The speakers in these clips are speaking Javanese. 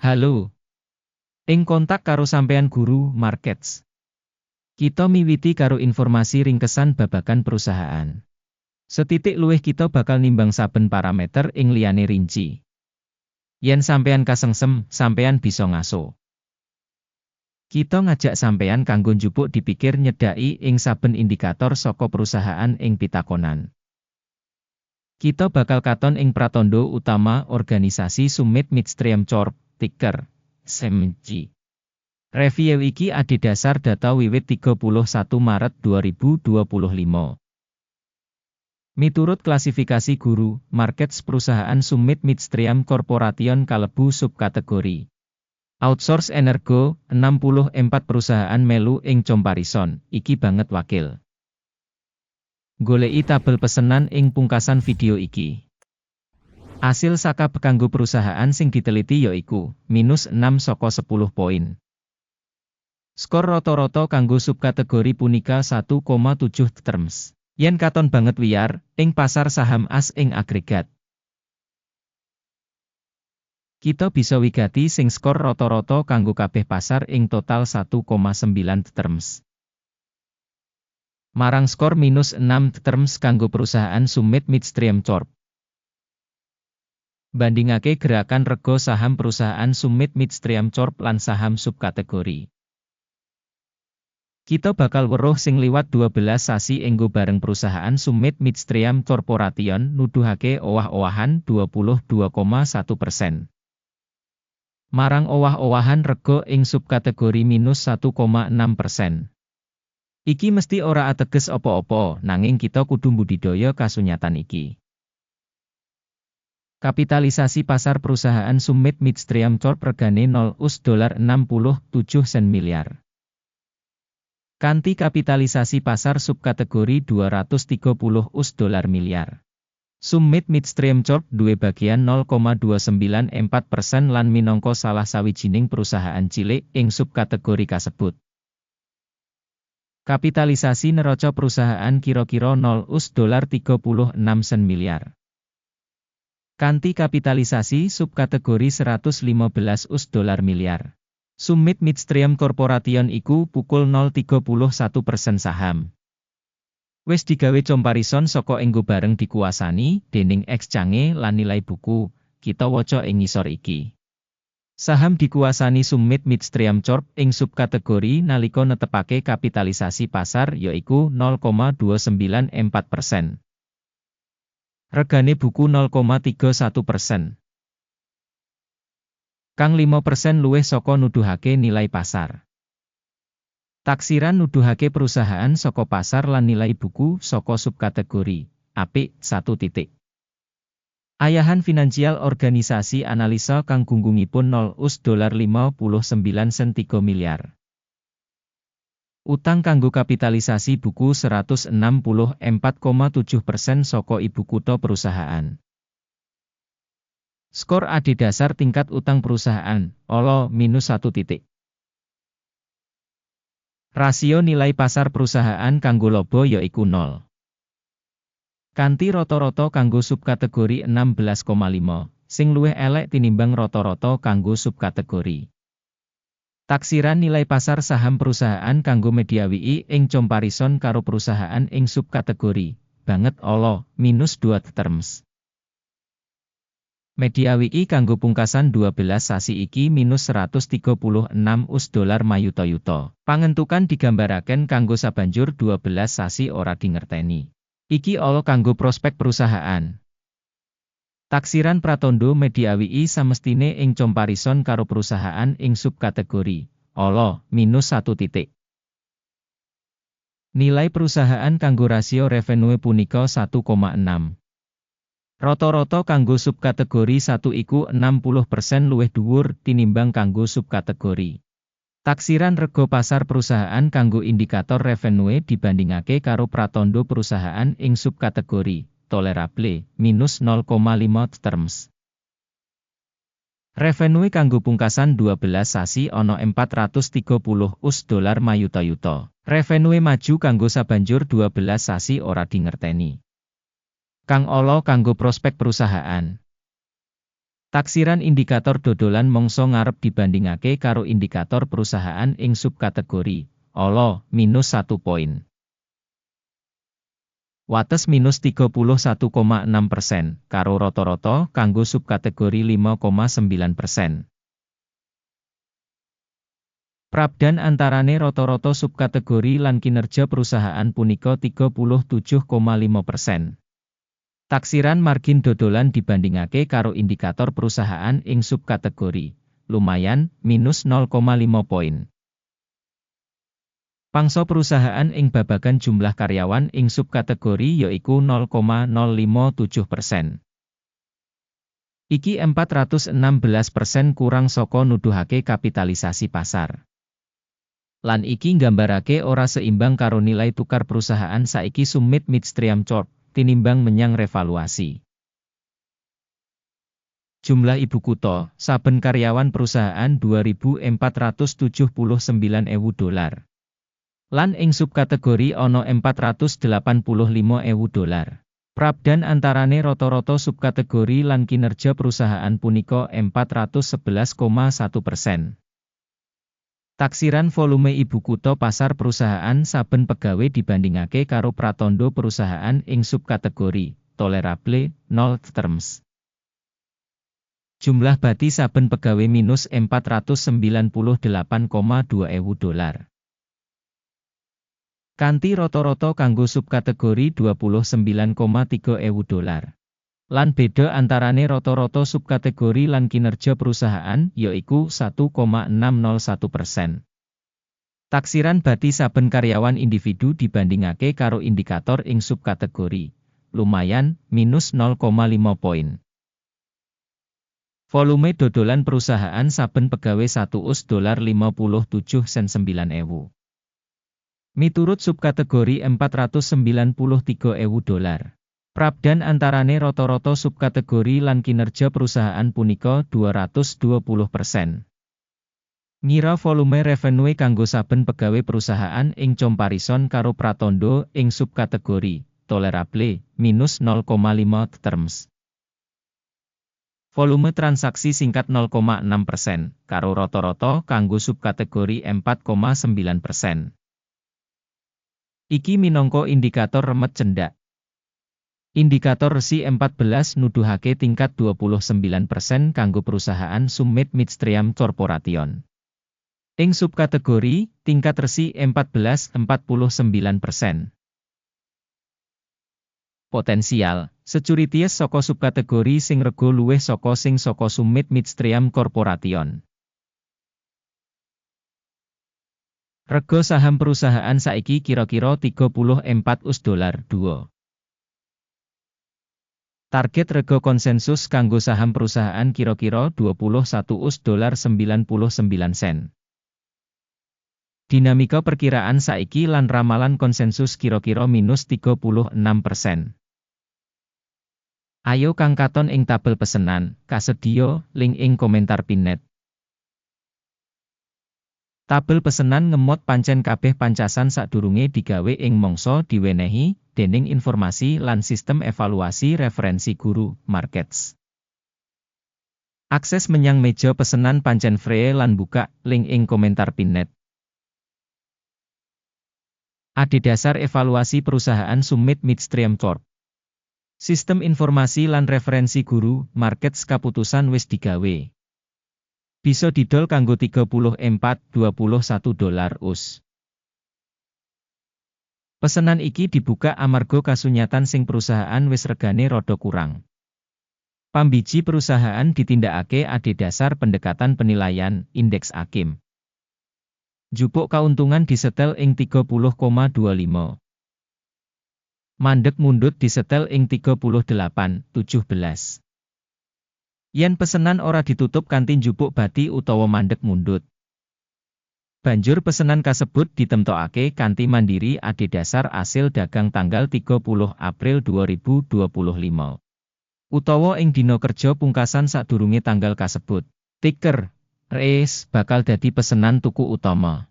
Halo, ing kontak karo sampean Guru Markets. Kita miwiti karo informasi ringkesan babagan perusahaan. Setitik luwih kita bakal nimbang saben parameter ing liyane rinci. Yen sampean kasengsem, sampean bisa ngaso. Kita ngajak sampean kanggo njupuk dipikir nyedhaki ing saben indikator saka perusahaan ing pitakonan. Kita bakal katon ing pratandha utama organisasi Summit Midstream Corp, ticker SMC. Review iki adhedhasar data wiwit 31 Maret 2025. Miturut klasifikasi Guru Markets, perusahaan Summit Midstream Corporation kalebu subkategori outsource energo. 64 perusahaan melu ing comparison iki banget wakil. Goleki tabel pesenan ing pungkasan video iki. Asil saka kanggo perusahaan sing diteliti yaiku -6 saka 10 poin. Skor rata-rata kanggo subkategori punika 1,7 terms. Yen katon banget wiyar ing pasar saham as ing agregat. Kita bisa wigati sing skor rata-rata kanggo kabeh pasar ing total 1,9 terms. Marang skor -6 terms kanggo perusahaan Summit Midstream Corp. Bandingake gerakan rega saham perusahaan Summit Midstream Corp lan saham subkategori. Kita bakal weruh sing liwat 12 sasi enggo bareng perusahaan Summit Midstream Corporation nuduhake owah-owahan 22,1%. Marang owah-owahan rega ing subkategori -1,6%. Iki mesti ora ateges apa-apa, nanging kita kudu mbudidaya kasunyatan iki. Kapitalisasi pasar perusahaan Summit Midstream Corp regane $0,67 miliar. Kanthi kapitalisasi pasar subkategori $230 miliar. Summit Midstream Corp duwe bagian 0,294% lan minangka salah sawijining perusahaan cilik ing subkategori kasebut. Kapitalisasi neraca perusahaan kira-kira $0,36 miliar. Kanthi kapitalisasi subkategori $115 miliar. Summit Midstream Corporation iku pukul 0,31% saham. Wis digawe comparison saka enggo bareng dikuasani dening exchange lan nilai buku, kita waca ing ngisor iki. Saham dikuasani Summit Midstream Corp ing subkategori nalika netepake kapitalisasi pasar yaiku 0,294%. Regane buku 0,31%. Kang 5% luwih saka nuduhake nilai pasar. Taksiran nuduhake perusahaan saka pasar lan nilai buku saka subkategori apik 1 titik. Ayahan finansial organisasi analisa kang gunggungipun $0,59 miliar. Utang kanggo kapitalisasi buku 164,7% saka ibu kutha perusahaan. Skor adhedhasar tingkat utang perusahaan, -1 titik. Rasio nilai pasar perusahaan kanggo laba yaiku 0. Kanthi rata-rata kanggo subkategori 16,5, sing luwih elek tinimbang rata-rata kanggo subkategori. Taksiran nilai pasar saham perusahaan kanggo media WI ing comparison karo perusahaan ing subkategori, banget -2 terms. Media WI kanggo pungkasan 12 sasi iki $136 mayuta-yuta. Pangentukan digambaraken kanggo sabanjur 12 sasi ora dingerteni. Iki kanggo prospek perusahaan. Taksiran pratandha media WI samestine ing comparison karo perusahaan ing subkategori -1 titik. Nilai perusahaan kanggo rasio revenue punika 1,6. Rata-rata kanggo subkategori 1 iku 60% luwih dhuwur tinimbang kanggo subkategori. Taksiran rega pasar perusahaan kanggo indikator revenue dibandingake karo pratandha perusahaan ing subkategori tolerable -0,5 terms. Revenue kanggo pungkasan 12 sasi ana $430 mayuta-yuta. Revenue maju kanggo sabanjur 12 sasi ora dingerteni. Kang kanggo prospek perusahaan. Taksiran indikator dodolan mangsa ngarep dibandingake karo indikator perusahaan ing subkategori ala -1 poin. Wates -31,6%, karo rata-rata kanggo subkategori 5,9%. Prabdan antarane rata-rata subkategori lan kinerja perusahaan punika 37,5%. Taksiran margin dodolan dibandingake karo indikator perusahaan ing subkategori lumayan -0,5 poin. Pangsa perusahaan ing babagan jumlah karyawan ing subkategori yaiku 0,057%. Iki 416% kurang saka nuduhake kapitalisasi pasar. Lan iki nggambarake ora seimbang karo nilai tukar perusahaan saiki Summit Midstream Corp tinimbang menyang revaluasi. Jumlah ibu kutha, saben karyawan perusahaan 2.479.000 dolar. Lan ing subkategori ana 485.000 dolar. Prabdan antarane rata-rata subkategori lan kinerja perusahaan punika 411,1%. Taksiran volume ibu kutha pasar perusahaan saben pegawai dibandingake karo pratandha perusahaan ing subkategori tolerable nol terms. Jumlah bati saben pegawai minus 498,2 ewu dolar. Kanthi rata-rata kanggo subkategori 29,3 ewu dolar. Lan beda antarane rata-rata subkategori lan kinerja perusahaan yaiku 1,601%. Taksiran bati saben karyawan individu dibandingake karo indikator ing subkategori lumayan -0,5 poin. Volume dodolan perusahaan saben pegawai $1,57,9 miturut subkategori 493.000 dolar. Prabdan antarane rata-rata subkategori lan kinerja perusahaan punika 220%. Ngira volume revenue kanggo saben pegawai perusahaan ing comparison karo pratandha ing subkategori tolerable -0,5 terms. Volume transaksi singkat 0,6%, karo rata-rata kanggo subkategori 4,9%. Iki minangka indikator remet cendak. Indikator resi 14 nuduhake tingkat 29% kanggo perusahaan Summit Midstream Corporation. Ing subkategori, tingkat resi 14 49%. Potensial, securities saka subkategori sing rega luwih saka sing saka Summit Midstream Corporation. Rega saham perusahaan saiki kira-kira $34 Target rega konsensus kanggo saham perusahaan kira-kira $21.99. Dinamika perkiraan saiki lan ramalan konsensus kira-kira -36%. Ayo kang katon ing tabel pesenan, kasedhiya, link ing komentar pinet. Tabel pesenan ngemot pancen kabeh pancasan sadurunge digawe ing mangsa diwenehi dening informasi lan sistem evaluasi referensi guru, markets. Akses menyang meja pesenan pancen free lan buka, link ing komentar pinet. Adhedhasar evaluasi perusahaan Summit Midstream Corp. Sistem informasi lan referensi guru, markets kaputusan wis digawe. Bisa didol kanggo $34.21 US. Pesenan iki dibuka amarga kasunyatan sing perusahaan wis regane rada kurang. Pambiji perusahaan ditindakake adhedhasar pendekatan penilaian, indeks AKIM. Jupuk kauntungan disetel ing 30,25. Mandeg mundut disetel ing 38,17. Yen pesenan ora ditutup kanthi njupuk bati utawa mandeg mundut. Banjur pesenan kasebut ditemtokake kanthi mandiri adhedhasar asil dagang tanggal 30 April 2025. Utawa ing dina kerja pungkasan sadurunge tanggal kasebut. Ticker, REIS bakal dadi pesenan tuku utama.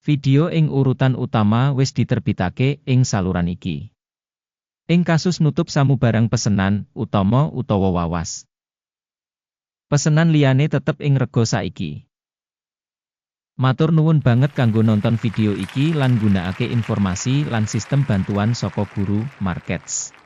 Video ing urutan utama wis diterbitake ing saluran iki. Ing kasus nutup samubarang pesenan, utama utawa wawas. Pesenan liyane tetep ing rega saiki. Matur nuwun banget kanggo nonton video iki lan nggunakake informasi lan sistem bantuan saka Guru Markets.